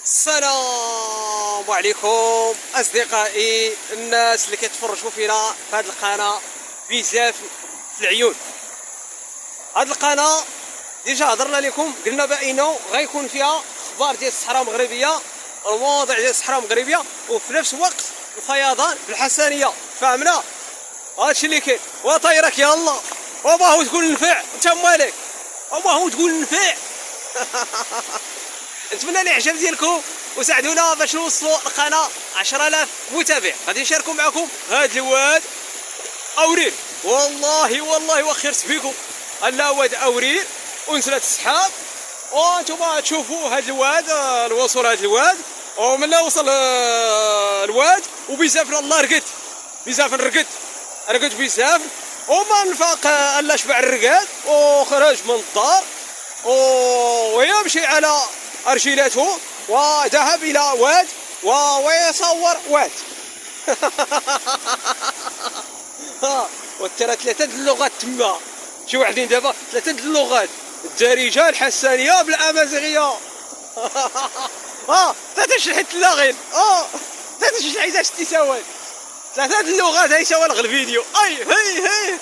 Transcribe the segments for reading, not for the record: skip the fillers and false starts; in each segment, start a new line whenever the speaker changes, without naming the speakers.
السلام عليكم اصدقائي الناس اللي كيتفرجوا فينا في هذه القناه بزاف في العيون. هذه القناه ديجا هضرنا لكم، قلنا بانه غيكون فيها اخبار ديال الصحراء المغربيه، المواضيع ديال الصحراء المغربيه، وفي نفس الوقت الفيضان بالحسنيه. فهمنا هادشي اللي كاين. وطيرك يا الله وباهو تقول نفع، انت مالك وباهو تقول نفع. نتمنى الاعجاب ديالكم وساعدونا باش نوصلوا القناه 10000 متابع. غادي نشاركوا معكم هاد الواد اوريل. والله وخيرت فيكم. هلا واد اوريل ونزلت السحاب، وانتم تشوفوا هاد الواد الوصول هاد الواد. ومن لا وصل الواد وبزاف الله رقد، بزاف رقد بزاف، وما نفاق الا شبع الرقاد وخرج من الدار ويمشي على أرجيلته وذهب إلى واد ويصور واد. وترى ثلاثة اللغات تما، شي واحدين دابا ثلاثة اللغات، الدارجة الحسانية بالأمازيغية. ثلاثة شحيت اللاغين، ثلاثة شحيت تيساوان، ثلاثة اللغات هاي سوا لغ الفيديو. هي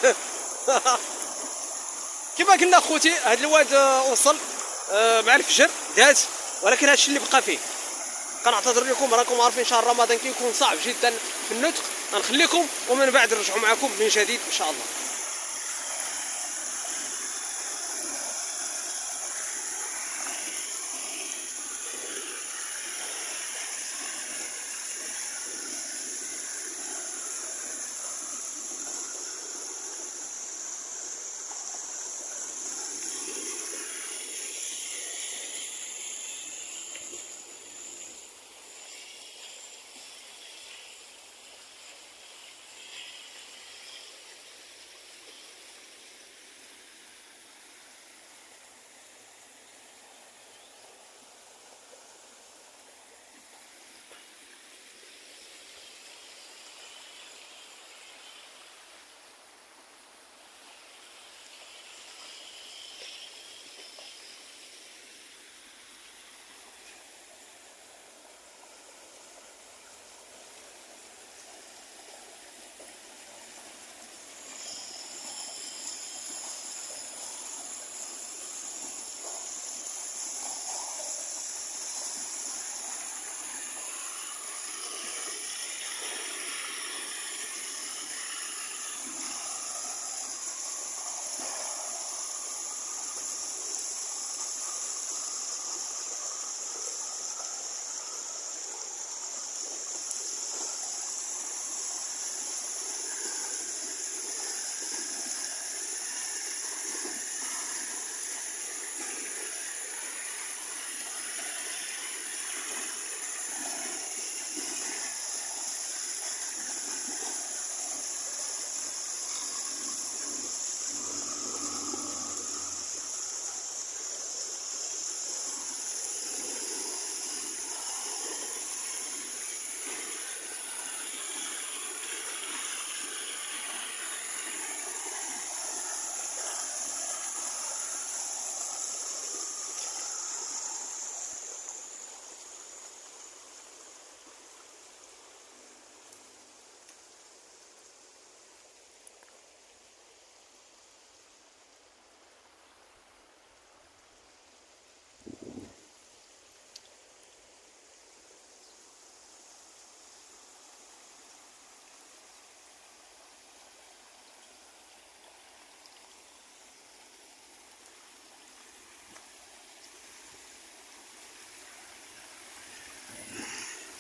كما قلنا خوتي، هاد الواد وصل مع الفجر داز، ولكن هادشي اللي بقى فيه. كنعتذر لكم، راكم عارفين شهر رمضان كيكون صعب جدا في النطق. غنخليكم ومن بعد نرجعوا معكم من جديد ان شاء الله.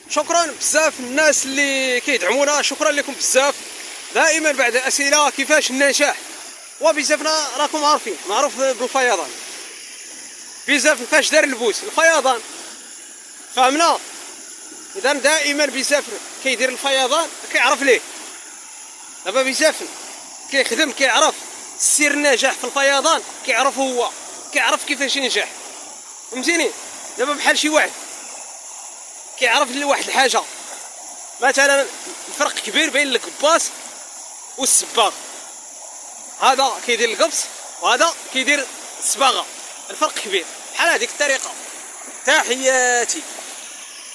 شكرا بزاف الناس اللي كيدعمونا، شكرا لكم بزاف. دائما بعد اسئله كيفاش النجاح، وبزافنا راكم عارفين معروف بالفيضان، بزاف كيفاش دار البوس الفيضان. فهمنا؟ اذا دائما بزاف كيدير الفيضان كيعرف ليه. دابا بزاف كيخدم كيعرف سر النجاح في الفيضان، كيعرف هو كيعرف كيفاش ينجح. فهمتيني؟ دابا بحال شي واحد كيعرف لواحد الحاجه، مثلا الفرق كبير بين القباص والسباغ. هذا كيدير القبص وهذا كيدير الصباغه، الفرق كبير. بحال هذيك الطريقه. تحياتي.